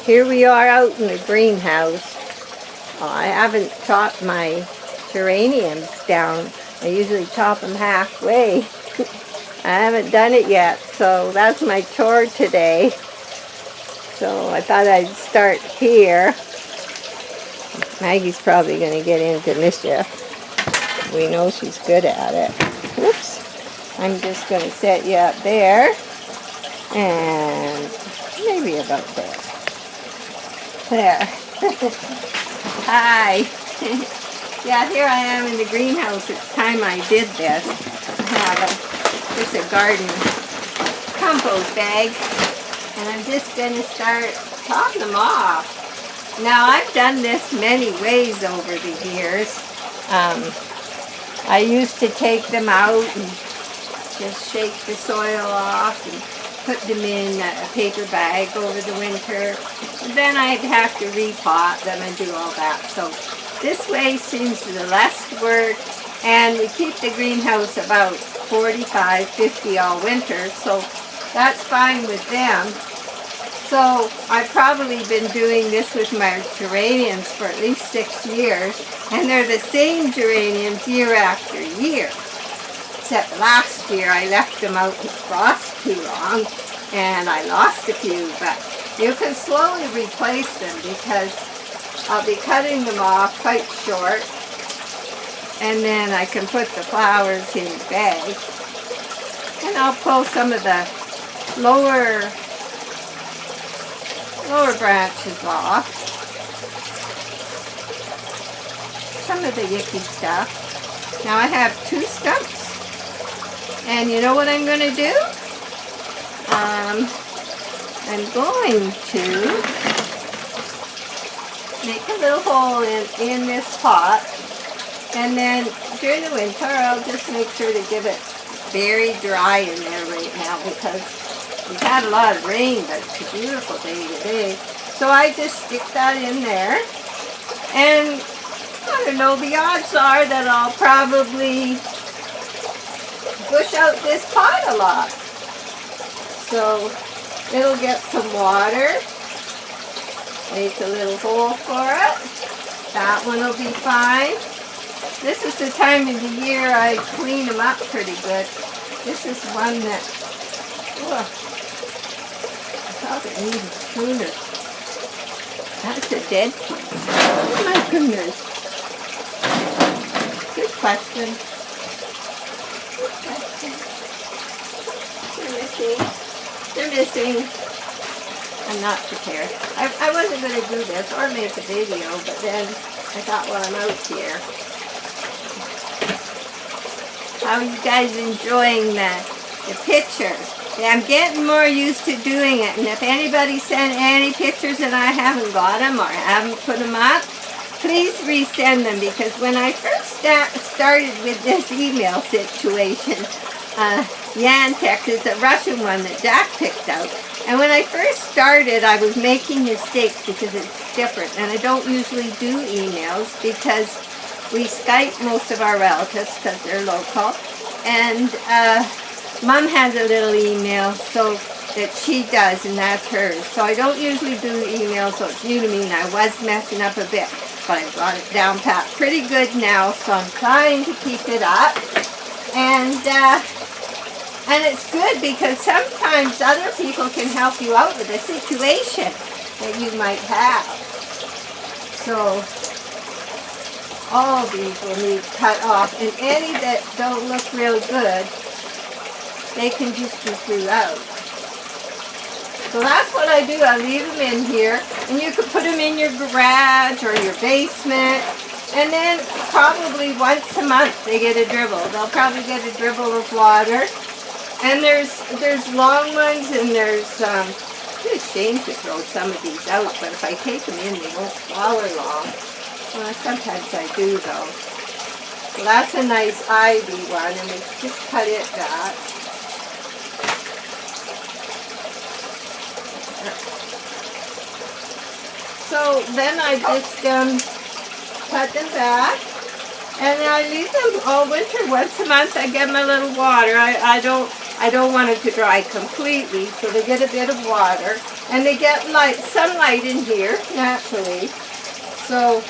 Here we are out in the greenhouse. I haven't chopped my geraniums down. I usually chop them halfway. I haven't done it yet, so that's my chore today. So I thought I'd start here. Maggie's probably going to get into mischief. We know she's good at it. Whoops. I'm just going to set you up there. And maybe about there. There. Hi. Yeah, here I am in the greenhouse. It's time I did this. I have just a garden compost bag. And I'm just going to start chopping them off. Now, I've done this many ways over the years. I used to take them out and just shake the soil off and put them in a paper bag over the winter. And then I'd have to repot them and do all that. So this way seems the less work, and we keep the greenhouse about 45, 50 all winter, so that's fine with them. So I've probably been doing this with my geraniums for at least 6 years, and they're the same geraniums year after year. Except last year I left them out in frost too long and I lost a few, but you can slowly replace them because I'll be cutting them off quite short, and then I can put the flowers in the bag, and I'll pull some of the lower branches off, some of the yucky stuff. Now I have 2 stumps. And you know what I'm going to do? I'm going to make a little hole in this pot. And then during the winter, I'll just make sure to give it very dry in there right now because we've had a lot of rain, but it's a beautiful day today. So I just stick that in there. And I don't know, the odds are that I'll probably push out this pot a lot. So it'll get some water. Make a little hole for it. That one will be fine. This is the time of the year I clean them up pretty good. This is one that, I thought it needed pruner. That's a dead piece. Oh my goodness. Good question. They're missing. I'm not prepared. I wasn't going to do this or make a video, but then I thought, well, I'm out here. How are you guys enjoying the pictures? Yeah, I'm getting more used to doing it, and if anybody sent any pictures and I haven't got them or haven't put them up, please resend them, because when I first started with this email situation, Yantex is a Russian one that Jack picked out. And when I first started, I was making mistakes because it's different. And I don't usually do emails because we Skype most of our relatives because they're local. And Mom has a little email so that she does, and that's hers. So I don't usually do emails, so it's new to me, and I was messing up a bit. But I've got it down pat pretty good now, so I'm trying to keep it up. And it's good because sometimes other people can help you out with a situation that you might have. So all these will need cut off, and any that don't look real good, they can just be threw out. So that's what I do. I leave them in here, and you could put them in your garage or your basement, and then probably once a month they get a dribble. They'll probably get a dribble of water. And there's long ones, and there's it's a shame to throw some of these out, but if I take them in, they won't flower long. Well, sometimes I do though. So that's a nice ivy one, and we just cut it back. So then I just cut them back. And I leave them all winter. Once a month I give them a little water. I don't want it to dry completely, so they get a bit of water, and they get sunlight in here, naturally. So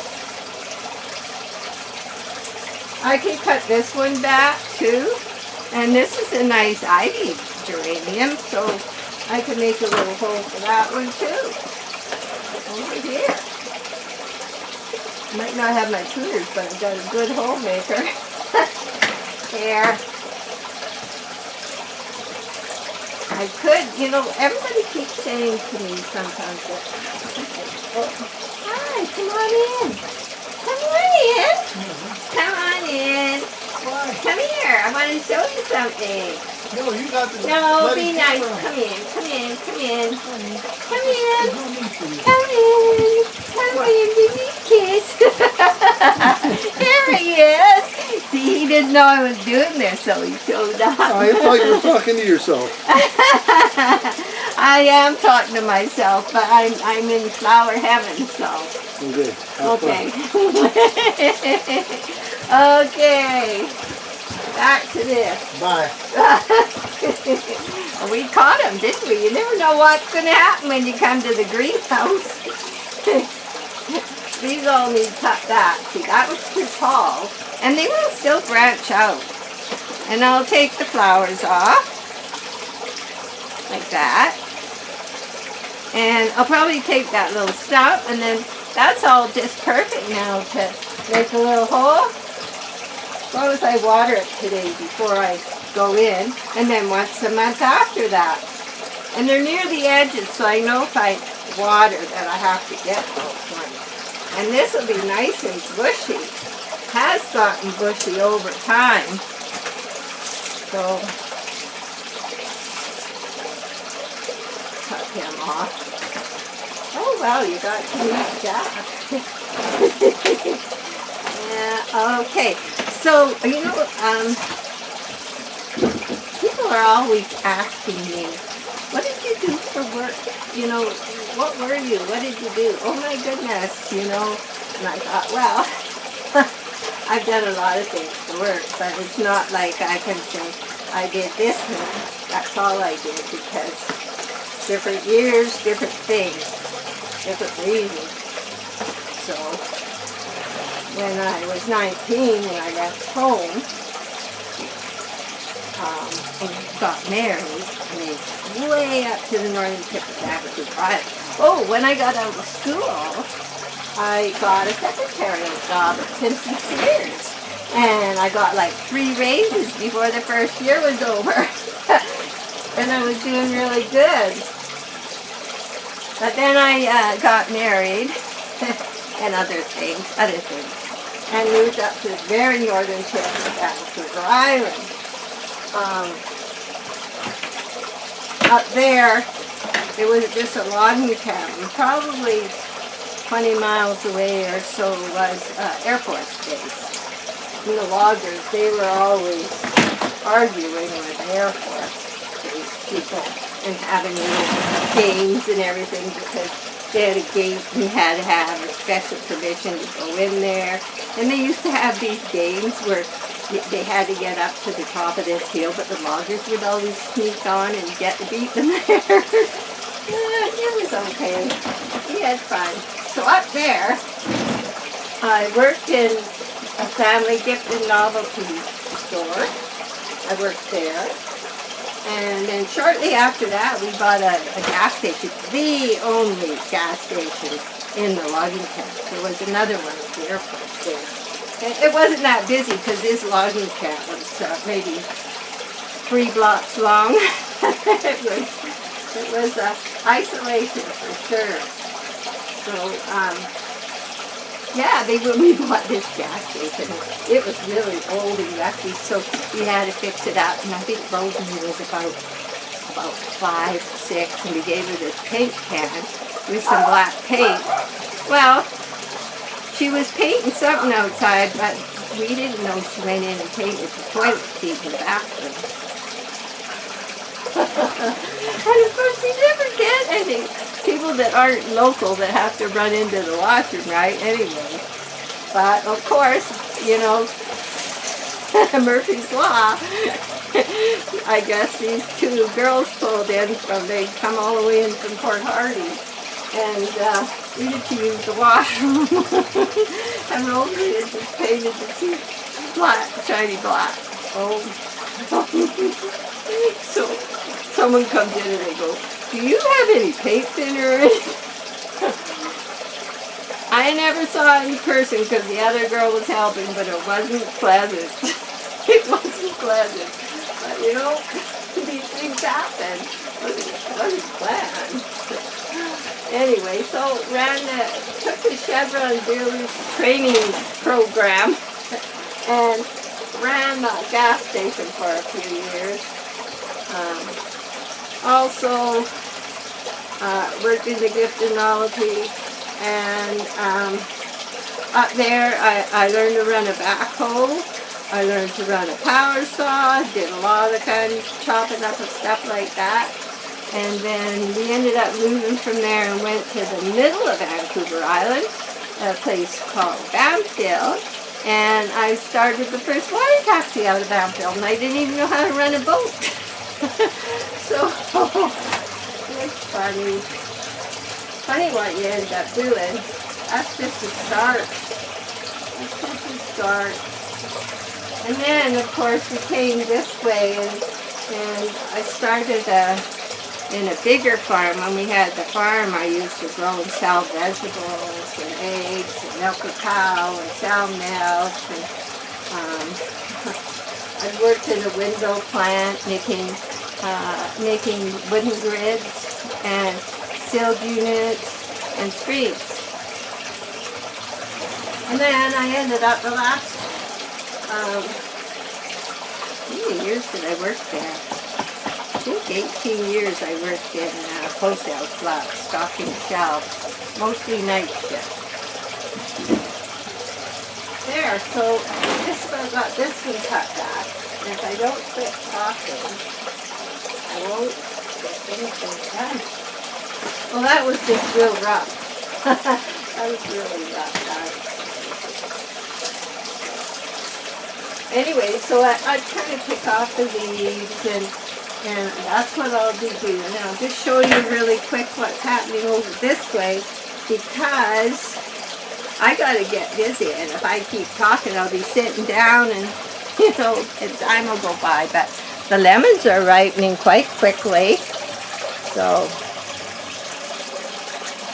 I can cut this one back too, and this is a nice ivy geranium, so I can make a little hole for that one too, over here. Might not have my tuners, but I've got a good hole maker. There. I could, you know, everybody keeps saying to me sometimes that, oh, hi, come on in. Come on in. Come on in. Why? Come here. I want to show you something. No, you got to. No, be nice. Come in. Come in. Come in. Come in. Come in. Come in. Give me a kiss. Here he is. See, he didn't know I was doing this, so he showed up. I thought you were talking to yourself. I am talking to myself, but I'm in flower heaven, so. Okay. Okay. Okay. Back to this. Bye. We caught him, didn't we? You never know what's going to happen when you come to the greenhouse. These all need cut back. See, that was too tall. And they will still branch out. And I'll take the flowers off. Like that. And I'll probably take that little stump, and then that's all just perfect now to make a little hole. Suppose I water it today before I go in, and then once a month after that. And they're near the edges, so I know if I water that I have to get those ones. And this will be nice and bushy. Has gotten bushy over time. So cut him off. Oh well, you got to use that. Yeah, okay. So, you know, people are always asking me, what did you do for work? You know, what were you? What did you do? Oh my goodness, you know. And I thought, well, I've done a lot of things for work, but it's not like I can say I did this and that's all I did, because different years, different things, different reasons. So when I was 19 and I left home and got married, I moved way up to the northern tip of Aberdeen. Oh, when I got out of school, I got a secretarial job at Simpson Sears, and I got like 3 raises before the first year was over, and I was doing really good. But then I got married and other things, and moved up to the very northern tip of Vancouver Island. Up there, it was just a logging camp, and probably 20 miles away or so was Air Force Base. And the loggers, they were always arguing with Air Force Base people and having little games and everything, because they had a gate and you had to have a special permission to go in there. And they used to have these games where they had to get up to the top of this hill, but the loggers would always sneak on and get to beat them there. It was okay. We had fun. So up there, I worked in a family gift and novelty store. I worked there. And then shortly after that, we bought a gas station, the only gas station in the logging camp. There was another one at the airport there. And it wasn't that busy because this logging camp was maybe 3 blocks long. It was isolation for sure. So, yeah, when we bought this gas station, it was really old and rusty, so we had to fix it up. And I think Rosemary was about 5, 6, and we gave her this paint can with some black paint. Well, she was painting something outside, but we didn't know she went in and painted the toilet seat in the bathroom. And of course, you never get any people that aren't local that have to run into the washroom, right? Anyway. But of course, you know, Murphy's Law. I guess these two girls pulled in from, they come all the way in from Port Hardy. And needed to use the washroom. And Rosie had just painted the seat black, shiny black. Oh. So someone comes in and they go, "Do you have any paint thinner?" I never saw it in person because the other girl was helping, but it wasn't pleasant. It wasn't pleasant. But you know, these things happen. It wasn't planned. Anyway, so took the Chevron dealer training program and ran a gas station for a few years. Also worked in the gift and novelty, and up there I learned to run a backhoe. I learned to run a power saw, did a lot of kind of chopping up and stuff like that. And then we ended up moving from there and went to the middle of Vancouver Island, a place called Banfield. And I started the first water taxi out of Banfield, and I didn't even know how to run a boat. So, it's funny. Funny what you end up doing. That's just a start. That's just a start. And then, of course, we came this way, and I started in a bigger farm. When we had the farm, I used to grow and sell vegetables and eggs and milk a cow and sell milk. And, I worked in a window plant making wooden grids and sealed units and screens. And then I ended up the last, how many years did I work there? I think 18 years I worked in wholesale flats, stocking shelves, mostly night shift. There, so I got this one cut back, and if I don't quit talking, I won't get anything done. Well, that was just real rough. That was really rough, guys. Anyway, so I kind of pick off the leaves, and that's what I'll be doing. And I'll just show you really quick what's happening over this way, because I got to get busy, and if I keep talking, I'll be sitting down and, you know, time will go by. But the lemons are ripening quite quickly. So,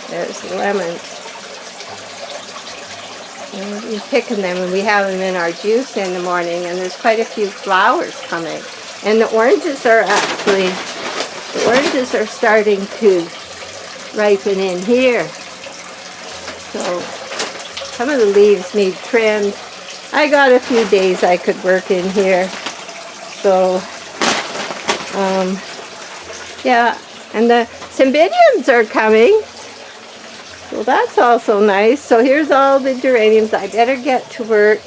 there's the lemons. And we're picking them, and we have them in our juice in the morning, and there's quite a few flowers coming. And the oranges are starting to ripen in here. So some of the leaves need trimmed. I got a few days I could work in here. So, yeah, and the Cymbidiums are coming. So that's also nice. So here's all the geraniums. I better get to work.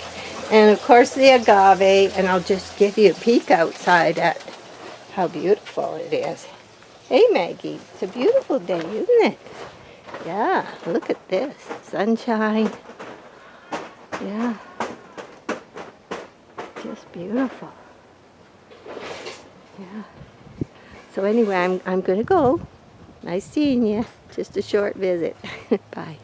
And of course the agave, and I'll just give you a peek outside at how beautiful it is. Hey Maggie, it's a beautiful day, isn't it? Yeah, look at this, sunshine. Yeah, just beautiful. Yeah. So anyway, I'm gonna go. Nice seeing you. Just a short visit. Bye.